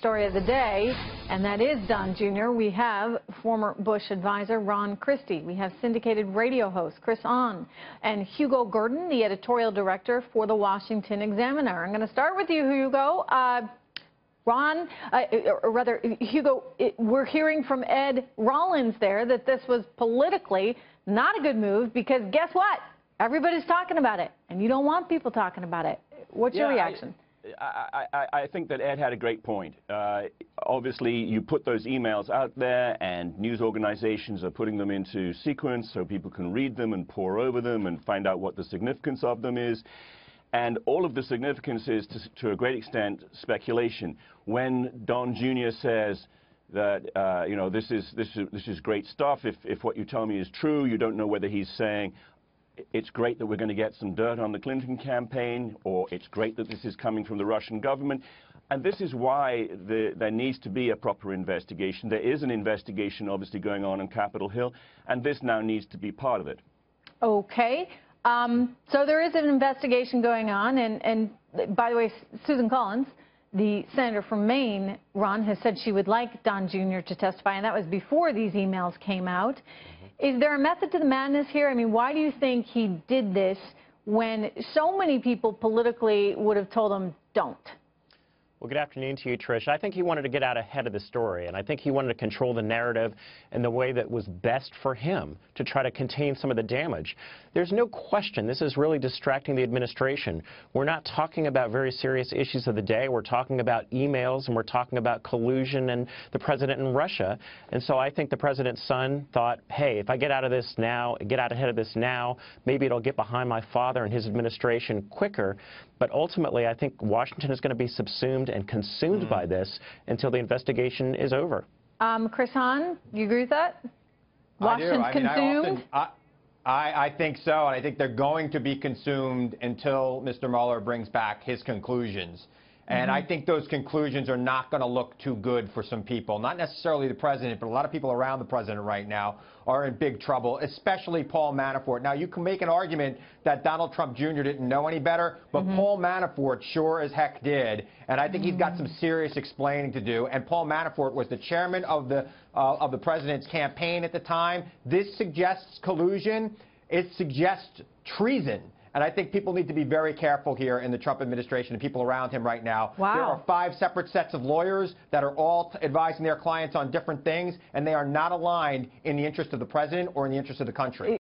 story of the day, and that is Don Jr. We have former Bush advisor Ron Christie. We have syndicated radio host Chris Hahn and Hugo Gurdon, the editorial director for the Washington Examiner. I'm going to start with you, Hugo. Ron, or rather, Hugo, we're hearing from Ed Rollins there that this was politically not a good move because guess what? Everybody's talking about it, and you don't want people talking about it. What's your reaction? I think that Ed had a great point. Obviously, you put those emails out there, and news organizations are putting them into sequence so people can read them and pore over them and find out what the significance of them is. And all of the significance is, to a great extent, speculation. When Don Jr. says that, you know, this is great stuff, if what you tell me is true, you don't know whether he's saying, it's great that we're going to get some dirt on the Clinton campaign, or it's great that this is coming from the Russian government. And this is why there needs to be a proper investigation. There is an investigation obviously going on Capitol Hill, and this now needs to be part of it. Okay. So there is an investigation going on, and by the way, Susan Collins, the senator from Maine, Ron, has said she would like Don Jr. to testify, and that was before these emails came out. Is there a method to the madness here? I mean, why do you think he did this when so many people politically would have told him don't? Well, good afternoon to you, Trish. I think he wanted to get out ahead of the story, and I think he wanted to control the narrative in the way that was best for him to try to contain some of the damage. There's no question this is really distracting the administration. We're not talking about very serious issues of the day. We're talking about emails, and we're talking about collusion and the president in Russia. And so I think the president's son thought, hey, if I get out of this now, get out ahead of this now, maybe it'll get behind my father and his administration quicker. But ultimately, I think Washington is going to be subsumed and consumed by this until the investigation is over. Chris Hahn, you agree with that? Washington's consumed? I think so, and I think they're going to be consumed until Mr. Mueller brings back his conclusions. And I think those conclusions are not going to look too good for some people. Not necessarily the president, but a lot of people around the president right now are in big trouble, especially Paul Manafort. Now, you can make an argument that Donald Trump Jr. didn't know any better, but Paul Manafort sure as heck did. And I think he's got some serious explaining to do. And Paul Manafort was the chairman of the president's campaign at the time. This suggests collusion. It suggests treason. And I think people need to be very careful here in the Trump administration and people around him right now. Wow. There are 5 separate sets of lawyers that are all advising their clients on different things, and they are not aligned in the interest of the president or in the interest of the country.